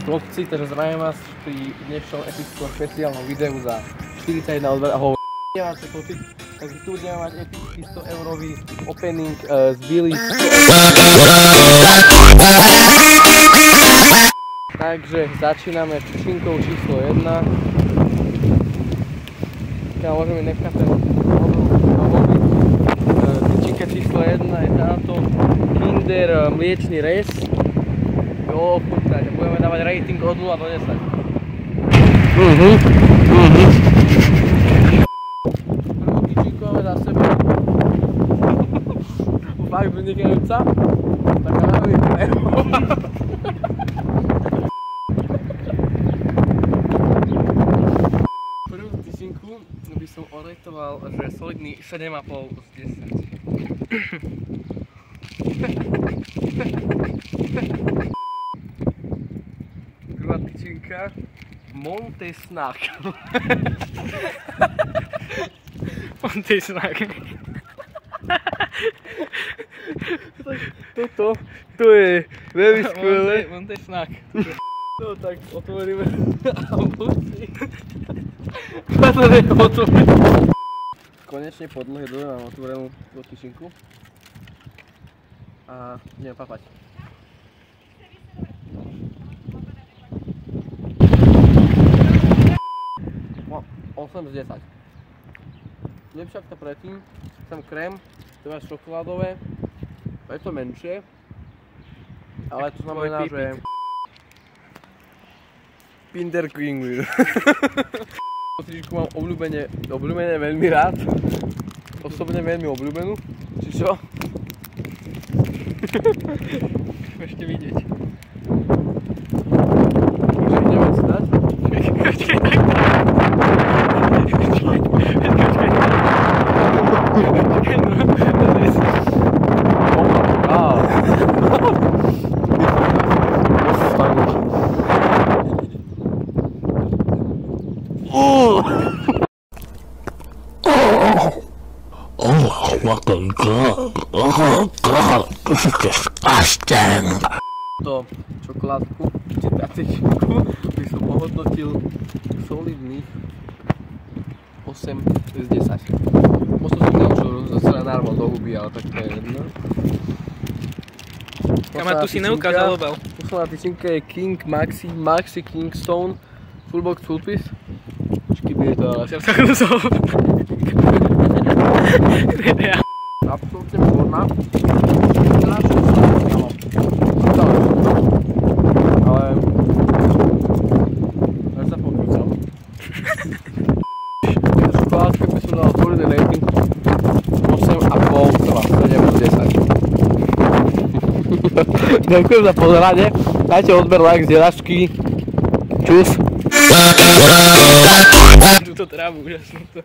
Chlopci, takže zdravím vás pri dnešnom epickom špeciálnom videu za 41 odber a hovor. Takže tu budeme mať epický 100 eurový opening z Billy. Takže začíname tyčinkou číslo 1. Ja môžeme nechať ten tyčinka číslo 1 je táto Kinder mliečný rez. Budeme dávať rating od 0 do 10. Prvú tyčinku máme za sebou. Fakt vynikajúca. Taká navýchlerová. Prvú tyčinku by som oretoval, že solidný 7,5 z 10. Druhá tyčinka Montesnac. Montesnac. To je veľmi skvelé. Montesnac. No tak otvoríme a musí. To je otvorené. Konečne po dlhej dobe mám otvorenú tú tyčinku. A idem papať. 8 z 10. Lepšie ako to predtým, chcem krém, to je šokoládové, je to menšie, ale to znamená, že Kinder King. Tyčinku mám obľúbene veľmi rád, osobne veľmi obľúbenú, či čo? Ešte vidieť. Takže ideme si dať? Oh fucking god. Oh god. This is disgusting. To čokoládku, či tyčinku by som ohodnotil solidných 8 z 10. Možno som neučil zase narval do huby, ale tak to je jedno. Kama tu si neukázal obal. Posledná tyčinka je King Maxi Kingstone Fullbox Fullpiece. Počkej, bude to ale... Absolutne výborná. Ale... Ja sa pokúcal. Šokoládka by som dal solidný rating 8,5 celá 7 z 10. Ďakujem za pozeranie. Dajte odber, like, zdieľačky. Čus. Túto trávu, úžasnú to.